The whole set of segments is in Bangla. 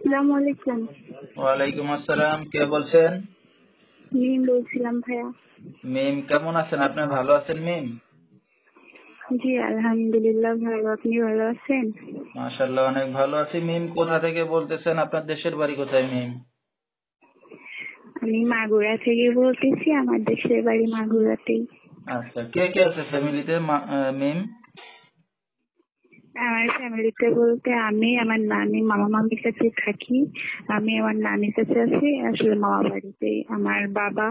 আসসালামু আলাইকুম। ওয়ালাইকুম আসসালাম। কে বলছেন? মিম বলছিলাম ভাইয়া। মিম, কেমন আছেন? আপনি ভালো আছেন মিম? জি আলহামদুলিল্লাহ ভালো, আপনি ভালো আছেন? মাশাআল্লাহ, অনেক ভালো আছি। মিম, কোথা থেকে বলতেছেন? আপনার দেশের বাড়ি কোথায় মিম? আমি মাগুরা থেকে বলতেছি, আমার দেশের বাড়ি মাগুরাতেই। আচ্ছা, কে কে আছে ফ্যামিলিতে মিম? আমার ফ্যামিলিতে বলতে আমি আমার নানি মামা মামির কাছে থাকি। আমি আমার নানির কাছে আছি, আসলে মামা বাড়িতে। আমার বাবা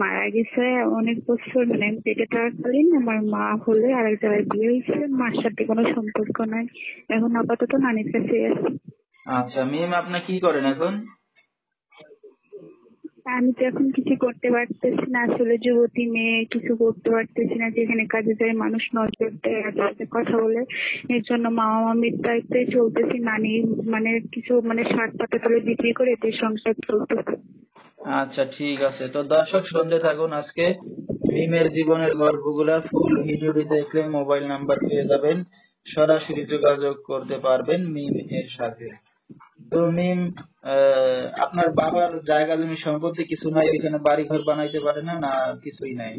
মারা গেছে অনেক বছর, মানে আমি পেটে থাকাকালীন। আমার মা হলে আরেক জায়গায় বিয়ে হয়েছে, মার সাথে কোনো সম্পর্ক নাই। এখন আপাতত নানির কাছে আছি। আচ্ছা মিম, আপনি কি করেন এখন? আমি তো এখন কিছু করতে পারতেছি না, আসলে যুবতী মেয়ে, কিছু করতে পারতেছি না। যেখানে কাজে যায় মানুষ নজর দেয়, আজে কথা বলে। এর জন্য মামা মামির দায়িত্বে চলতেছি। নানি মানে কিছু মানে শাক পাতা তুলে বিক্রি করে এতে সংসার চলতেছে। আচ্ছা ঠিক আছে, তো দর্শক শুনতে থাকুন। আজকে মিমের জীবনের গল্পগুলা ফুল ভিডিওটি দেখলে মোবাইল নাম্বার পেয়ে যাবেন, সরাসরি যোগাযোগ করতে পারবেন মিম এর সাথে। তো মিম, আপনার বাবার জায়গা জমি সম্পত্তি কিছু নাই, এখানে বাড়ি ঘর বানাইতে পারে না, না কিছুই নাই?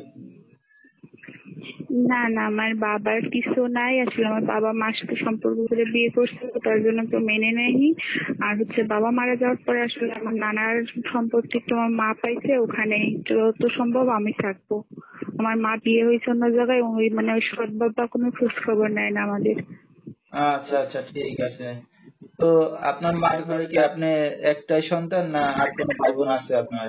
না না, আমার বাবার কিছু নাই। আসলে আমার বাবা মার সাথে সম্পর্ক করে বিয়ে করছে, তো তার জন্য তো মেনে নেয়নি। আর হচ্ছে বাবা মারা যাওয়ার পরে আসলে আমার নানার সম্পত্তি তো আমার মা পাইছে, ওখানে যত সম্ভব আমি থাকবো। আমার মা বিয়ে হয়েছে অন্য জায়গায়, ওই মানে ওই সৎ বাবা কোনো খোঁজ খবর নেয় না আমাদের। আচ্ছা আচ্ছা ঠিক আছে। তো আপনার মায়ের ঘরে কি আপনি একটাই সন্তান, না আর কোনো ভাই বোন আছে আপনার?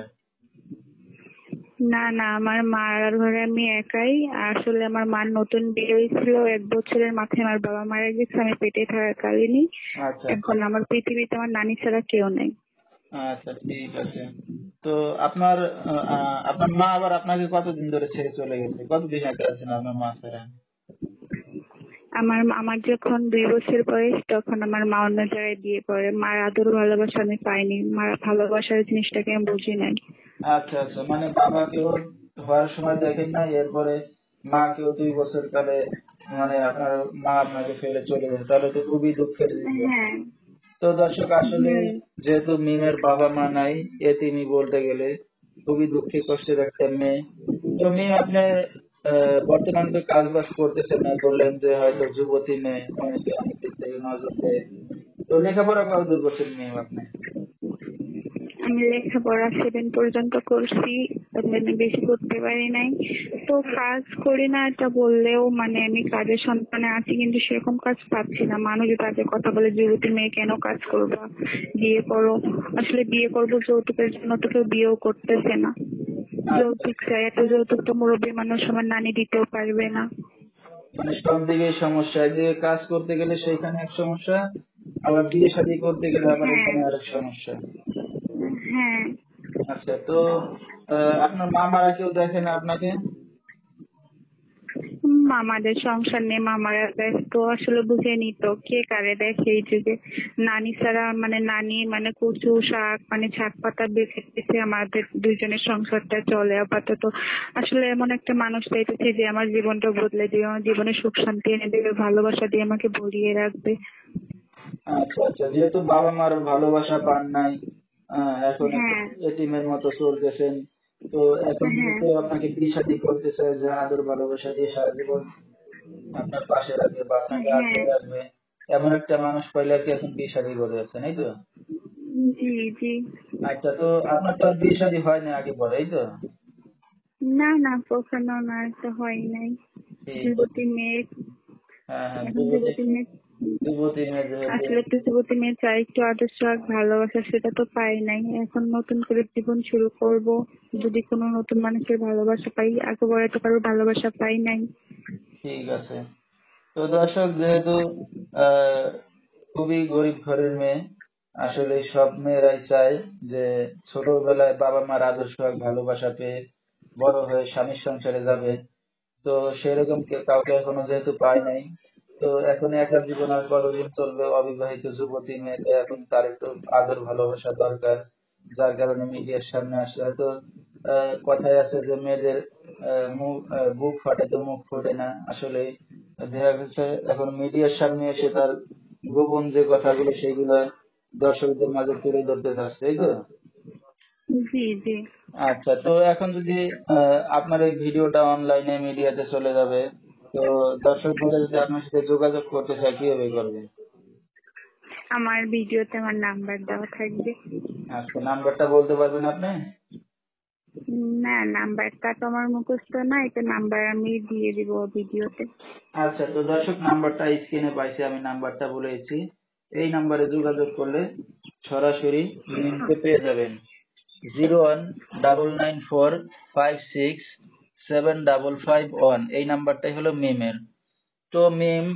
না না, আমার মার ঘরে আমি একাই। আসলে আমার মার নতুন বিয়ে হয়েছিল, 1 বছরের মাথায় আমার বাবা মারা গেছে, আমি পেটে থাকাকালীনই। আচ্ছা আচ্ছা এখন আমার পৃথিবীতে আমার নানি ছাড়া কেউ নেই। আচ্ছা ঠিক আছে। তো আপনার আপনার মা আবার আপনাকে কতদিন ধরে ছেড়ে চলে গেছে? কতদিন আগে আছেন আপনার মা ছাড়া? আমার আমার যখন 2 বছর বয়স, তখন আমার মা অন্য জায়গায় বিয়ে করে। মার আদর ভালোবাসা আমি পাইনি, মার ভালোবাসার জিনিসটাকে আমি বুঝি নাই। আচ্ছা আচ্ছা, মানে বাবাকেও হওয়ার সময় দেখেন না, এরপরে মাকেও 2 বছর কালে, মানে আপনার মা আপনাকে ফেলে চলে গেছে, তাহলে তো খুবই দুঃখের বিষয়। হ্যাঁ। তো দর্শক, আসলে হুম। যেহেতু মিমের বাবা মা নাই, এতিমই বলতে গেলে, খুবই দুঃখে কষ্টের একটা মেয়ে। তো মিম, আপনি বর্তমানে তো কাজ বাজ করতেছেন না, বললেন যে হয়তো যুবতী মেয়ে, অনেকে অনেক দিক থেকে নজর দেয়। তো লেখাপড়া কতদূর করছেন মিম আপনি? আমি লেখাপড়া 7 পর্যন্ত করছি, আমি বেশি করতে পারি নাই। তো কাজ করি না এটা বললেও, মানে আমি কাজের সন্ধানে আছি, কিন্তু সেরকম কাজ পাচ্ছি না। মানুষ বাজে কথা বলে, যুবতী মেয়ে কেন কাজ করবা, বিয়ে করো। আসলে বিয়ে করবো যৌতুকের জন্য, তো কেউ বিয়েও করতেছে না। আচ্ছা, যৌতুক চাই, এত যৌতুক তো মুরব্বী মানুষ আমার নানি দিতেও পারবে না। মানে সব দিকে সমস্যা, একদিকে কাজ করতে গেলে সেইখানে এক সমস্যা, আবার বিয়ে শাদী করতে গেলে আবার হ্যাঁ। এখানে আরেক সমস্যা। হ্যাঁ। আচ্ছা, তো আপনার মামারা কেউ দেখে না আপনাকে? মামাদের সংসার নিয়ে মামারা ব্যস্ত, আসলে বুঝে নিত কে কারে দেখে এই যুগে। নানি ছাড়া মানে নানি মানে কচু শাক মানে শাক পাতা বেছে বেছে আমাদের দুইজনের সংসারটা চলে আপাতত। আসলে এমন একটা মানুষ চাইতেছি যে আমার জীবনটা বদলে দিবে, আমার জীবনে সুখ শান্তি এনে দেবে, ভালোবাসা দিয়ে আমাকে ভরিয়ে রাখবে। আচ্ছা আচ্ছা, যেহেতু বাবা মার ভালোবাসা পান নাই, এখন একটা হ্যাঁ। এতিমের মতো চলতেছেন, তো এখন হ্যাঁ। যেহেতু আপনাকে বিয়ে শাদী করতে চায়, যে আদর ভালোবাসা দিয়ে সারা জীবন আপনার পাশে রাখবে বা আপনাকে হ্যাঁ। আগলে রাখবে, এমন একটা মানুষ পাইলে আর কি এখন বিয়ে শাদী করে যাচ্ছেন, এই তো? জি জি। আচ্ছা, তো আপনার তো আর বিয়ে শাদী হয় না আগে পরে, এই তো? না না, কখনো না, এটা হয় নাই। ঠিক আছে। যুবতী মেয়ে। হ্যাঁ হ্যাঁ, এখন যুবতী, যুবতী মেয়ে, যুবতী মেয়ে যেহেতু। আসলে একটু যুবতী মেয়ে চাই একটু আদর্শ আর ভালোবাসা, সেটা তো পাই নাই। এখন নতুন করে জীবন শুরু করব, যদি কোনো নতুন মানুষের ভালোবাসা পাই। একেবারে তো কারোর ভালোবাসা পাই নাই। ঠিক আছে। তো দর্শক, যেহেতু আহ খুবই গরিব ঘরের মেয়ে, আসলে সব মেয়েরাই চায় যে ছোটবেলায় বাবা মার আদর্শ আর ভালোবাসা পেয়ে বড় হয়ে স্বামীর সংসারে যাবে। তো সেরকম কাউকে এখনো যেহেতু পায় নাই, তো এখন একা জীবন আর কতদিন চলবে? অবিবাহিত যুবতী মেয়েকে এখন তার একটু আদর ভালোবাসা দরকার, যার কারণে মিডিয়ার সামনে আসে। হয়তো কথায় আছে যে মেয়েদের বুক ফাটে তো মুখ ফোটে না। আসলে দেখা গেছে এখন মিডিয়ার সামনে এসে তার গোপন যে কথাগুলো সেগুলো দর্শকদের মাঝে তুলে ধরতে চাচ্ছে, এই তো? জি জি। আচ্ছা, তো এখন যদি আপনার এই ভিডিওটা অনলাইনে মিডিয়াতে চলে যাবে, তো দর্শকরা যদি আপনার সাথে যোগাযোগ করতে চায় কিভাবে করবে? আমার ভিডিওতে আমার নাম্বার দেওয়া থাকবে। আচ্ছা, নাম্বারটা বলতে পারবেন আপনি? না, নাম্বারটা তো আমার মুখস্থ নাই, তো নাম্বার আমি দিয়ে দিব ভিডিওতে। আচ্ছা, তো দর্শক নাম্বারটা স্ক্রিনে পাইছে, আমি নাম্বারটা বলেছি। এই নাম্বারে যোগাযোগ করলে সরাসরি লিংকে পেয়ে যাবেন। 019945675551, এই নাম্বারটাই হলো মিমের। তো মিম,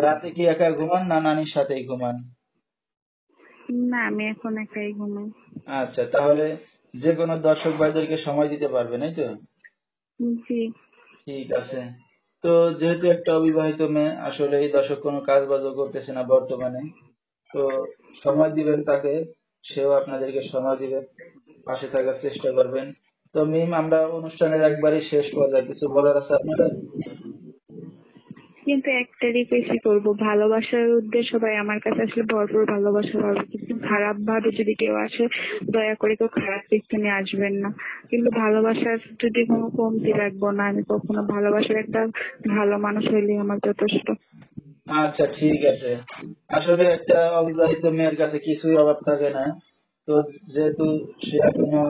রাতে কি একা ঘুমান না নানির সাথেই ঘুমান? না, আমি এখন একাই ঘুমাই। আচ্ছা, তাহলে যে কোনো দর্শক ভাইদেরকে সময় দিতে পারবেন, এই তো? জি। ঠিক আছে। তো যেহেতু একটা অবিবাহিত মেয়ে, আসলে এই দর্শক কোনো কাজ বাজও করতেছে না বর্তমানে, তো সময় দিবেন তাকে, সেও আপনাদেরকে সময় দিবে, পাশে থাকার চেষ্টা করবেন। তো মিম, আমরা অনুষ্ঠানের একবারই শেষ পর্যায়ে, কিছু বলার আছে আপনাদের? কিন্তু একটা রিকোয়েস্টই করবো, ভালোবাসার উদ্দেশ্য ভাই আমার কাছে আসলে ভরপুর ভালোবাসা পাবে, কিন্তু খারাপ ভাবে যদি কেউ আসে দয়া করে কেউ খারাপ দিকটা নিয়ে আসবেন না। কিন্তু ভালোবাসার যদি কোনো কমতি রাখবো না, আমি কখনো ভালোবাসার একটা ভালো মানুষ হইলেই আমার যথেষ্ট। আচ্ছা, ঠিক আছে। আসলে একটা অবিবাহিত মেয়ের কাছে কিছুই অভাব থাকে না। তো যেহেতু সে এখনো